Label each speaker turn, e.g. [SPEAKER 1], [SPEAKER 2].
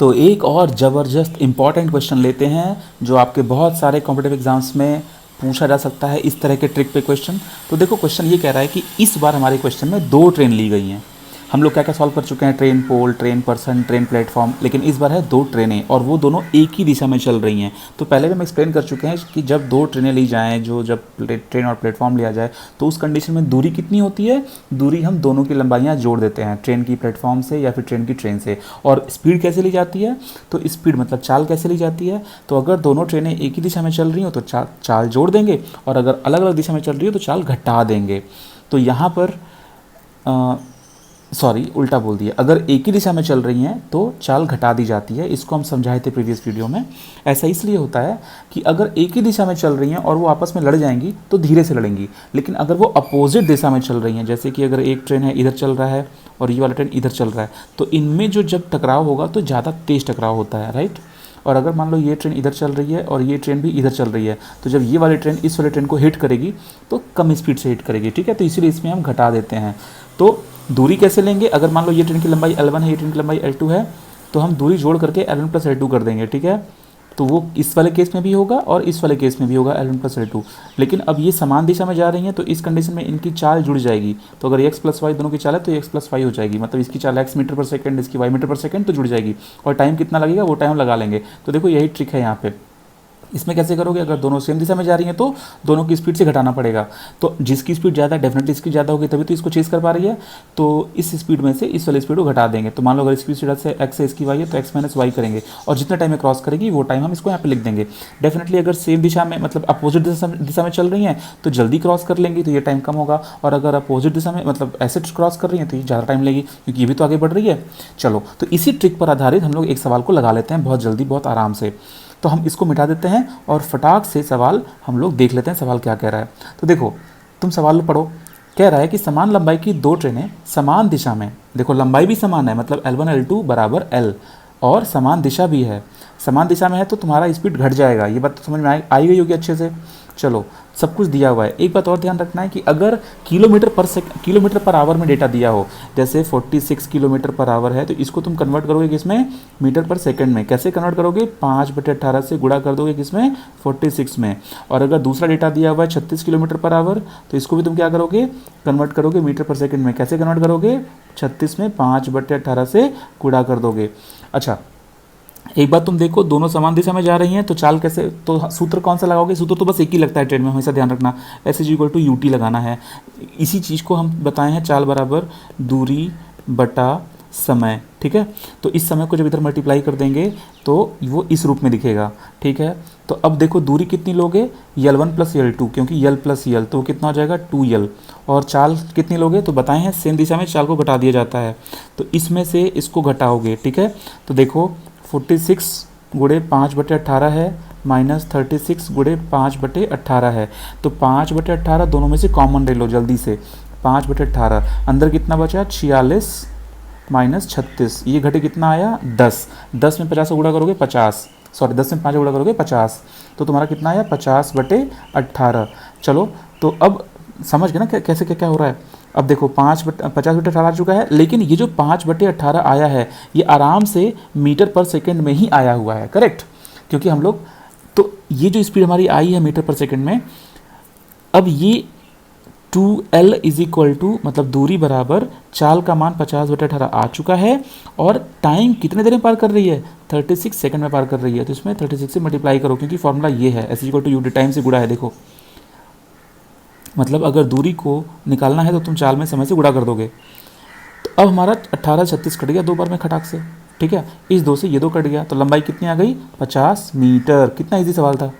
[SPEAKER 1] तो एक और ज़बरदस्त इम्पॉर्टेंट क्वेश्चन लेते हैं जो आपके बहुत सारे कॉम्पिटिटिव एग्जाम्स में पूछा जा सकता है, इस तरह के ट्रिक पे क्वेश्चन। तो देखो क्वेश्चन ये कह रहा है कि इस बार हमारे क्वेश्चन में दो ट्रेन ली गई हैं। हम लोग क्या क्या सॉल्व कर चुके हैं, ट्रेन पोल, ट्रेन पर्सन, ट्रेन प्लेटफॉर्म, लेकिन इस बार है दो ट्रेनें और वो दोनों एक ही दिशा में चल रही हैं। तो पहले भी हम एक्सप्लेन कर चुके हैं कि जब दो ट्रेनें ली जाएँ, जब ट्रेन और प्लेटफॉर्म लिया जाए तो उस कंडीशन में दूरी कितनी होती है, दूरी हम दोनों की लंबाइयाँ जोड़ देते हैं, ट्रेन की प्लेटफॉर्म से या फिर ट्रेन की ट्रेन से। और स्पीड कैसे ली जाती है, तो स्पीड मतलब चाल कैसे ली जाती है, तो अगर दोनों ट्रेनें एक ही दिशा में चल रही हो तो चाल जोड़ देंगे, और अगर अलग अलग दिशा में चल रही हो तो चाल घटा देंगे। तो यहाँ पर उल्टा बोल दिया, अगर एक ही दिशा में चल रही हैं तो चाल घटा दी जाती है। इसको हम समझाए थे प्रीवियस वीडियो में। ऐसा इसलिए होता है कि अगर एक ही दिशा में चल रही हैं और वो आपस में लड़ जाएंगी तो धीरे से लड़ेंगी, लेकिन अगर वो अपोजिट दिशा में चल रही हैं, जैसे कि अगर एक ट्रेन है इधर चल रहा है और ये वाला ट्रेन इधर चल रहा है, तो इनमें जो जब टकराव होगा तो ज़्यादा तेज़ टकराव होता है, राइट। और अगर मान लो ये ट्रेन इधर चल रही है और ये ट्रेन भी इधर चल रही है, तो जब ये वाली ट्रेन इस वाले ट्रेन को हिट करेगी तो कम स्पीड से हिट करेगी, ठीक है। तो इसीलिए इसमें हम घटा देते हैं। तो दूरी कैसे लेंगे, अगर मान लो ये ट्रेन की लंबाई L1 है, ये ट्रेन की लंबाई L2 है, तो हम दूरी जोड़ करके L1 प्लस L2 कर देंगे, ठीक है। तो वो इस वाले केस में भी होगा और इस वाले केस में भी होगा L1 प्लस L2। लेकिन अब ये समान दिशा में जा रही हैं तो इस कंडीशन में इनकी चाल जुड़ जाएगी। तो अगर x प्लस वाई दोनों की चाल है तो x प्लस वाई हो जाएगी, मतलब इसकी चाल x मीटर पर सेकंड, इसकी y मीटर पर सेकंड, तो जुड़ जाएगी। और टाइम कितना लगेगा वो टाइम लगा लेंगे। तो देखो यही ट्रिक है यहाँ पे। इसमें कैसे करोगे, अगर दोनों सेम दिशा में जा रही हैं तो दोनों की स्पीड से घटाना पड़ेगा। तो जिसकी स्पीड ज़्यादा डेफिनेटली इसकी ज़्यादा होगी, तभी तो इसको चेस कर पा रही है। तो इस स्पीड में से इस वाली स्पीड को घटा देंगे। तो मान लो अगर इसकी स्पीड से x है, इसकी y है, तो x माइनस वाई करेंगे और जितने टाइम में क्रॉस करेगी वो टाइम हम इसको यहाँ पे लिख देंगे। डेफिनेटली अगर सेम दिशा में मतलब अपोजिट दिशा में चल रही हैं तो जल्दी क्रॉस कर लेंगी तो ये टाइम कम होगा, और अगर अपोजिट दिशा में मतलब ऐसे क्रॉस कर रही हैं तो ये ज़्यादा टाइम लेगी, क्योंकि ये भी तो आगे बढ़ रही है। चलो, तो इसी ट्रिक पर आधारित हम लोग एक सवाल को लगा लेते हैं बहुत जल्दी, बहुत आराम से। तो हम इसको मिटा देते हैं और फटाक से सवाल हम लोग देख लेते हैं सवाल क्या कह रहा है। तो देखो, तुम सवाल पढ़ो। कह रहा है कि समान लंबाई की दो ट्रेनें समान दिशा में, देखो लंबाई भी समान है, मतलब L1 L2 बराबर L, और समान दिशा भी है। समान दिशा में है तो तुम्हारा स्पीड घट जाएगा, ये बात तो समझ में आई गई होगी अच्छे से। चलो, सब कुछ दिया हुआ है। एक बात और ध्यान रखना है कि अगर किलोमीटर पर आवर में डेटा दिया हो, जैसे 46 किलोमीटर पर आवर है, तो इसको तुम कन्वर्ट करोगे किसमें, मीटर पर सेकंड में। कैसे कन्वर्ट करोगे, 5/18 से गुणा कर दोगे किसमें, 46 में। और अगर दूसरा डेटा दिया हुआ है 36 किलोमीटर पर आवर, तो इसको भी तुम क्या करोगे, कन्वर्ट करोगे मीटर पर सेकंड में। कैसे कन्वर्ट करोगे, 36 में 5/18 से गुणा कर दोगे। अच्छा, एक बात तुम देखो, दोनों समान दिशा में जा रही हैं तो चाल कैसे, तो सूत्र कौन सा लगाओगे, सूत्र तो बस एक ही लगता है ट्रेन में, हमेशा ध्यान रखना, S=UT लगाना है। इसी चीज़ को हम बताए हैं, चाल बराबर दूरी बटा समय, ठीक है। तो इस समय को जब इधर मल्टीप्लाई कर देंगे तो वो इस रूप में दिखेगा, ठीक है। तो अब देखो दूरी कितनी लोगे, L1 प्लस L2, क्योंकि L प्लस L तो कितना हो जाएगा 2L। और चाल कितनी लोगे, तो बताए हैं सेम दिशा में चाल को घटा दिया जाता है, तो इसमें से इसको घटाओगे, ठीक है। तो देखो 46 गुणे 5/18 है, माइनस 36 गुणे 5/18 है। तो 5/18 दोनों में से कॉमन ले लो जल्दी से, 5/18 अंदर कितना बचा, 46 माइनस 36, ये घटे कितना आया 10। 10 में 50 से गुणा करोगे 50, सॉरी 10 में 5 गुणा करोगे 50, तो तुम्हारा कितना आया 50/18। चलो, तो अब समझ गए ना कैसे क्या हो रहा है। अब देखो 50/18 आ चुका है, लेकिन ये जो 5/18 आया है ये आराम से मीटर पर सेकंड में ही आया हुआ है, करेक्ट। क्योंकि हम लोग, तो ये जो स्पीड हमारी आई है मीटर पर सेकंड में, अब ये 2L = मतलब दूरी बराबर चाल का मान 50/18 आ चुका है, और टाइम कितने देर में पार कर रही है, 36 सेकंड में पार कर रही है। तो इसमें 36 से मल्टीप्लाई करो, क्योंकि फॉर्मूला ये है, S=UT, टाइम से गुणा है। देखो मतलब अगर दूरी को निकालना है तो तुम चाल में समय से गुणा कर दोगे। तो अब हमारा 18 36 कट गया 2 बार में खटाक से, ठीक है। इस 2 से ये 2 कट गया, तो लंबाई कितनी आ गई, 50 मीटर। कितना इजी सवाल था।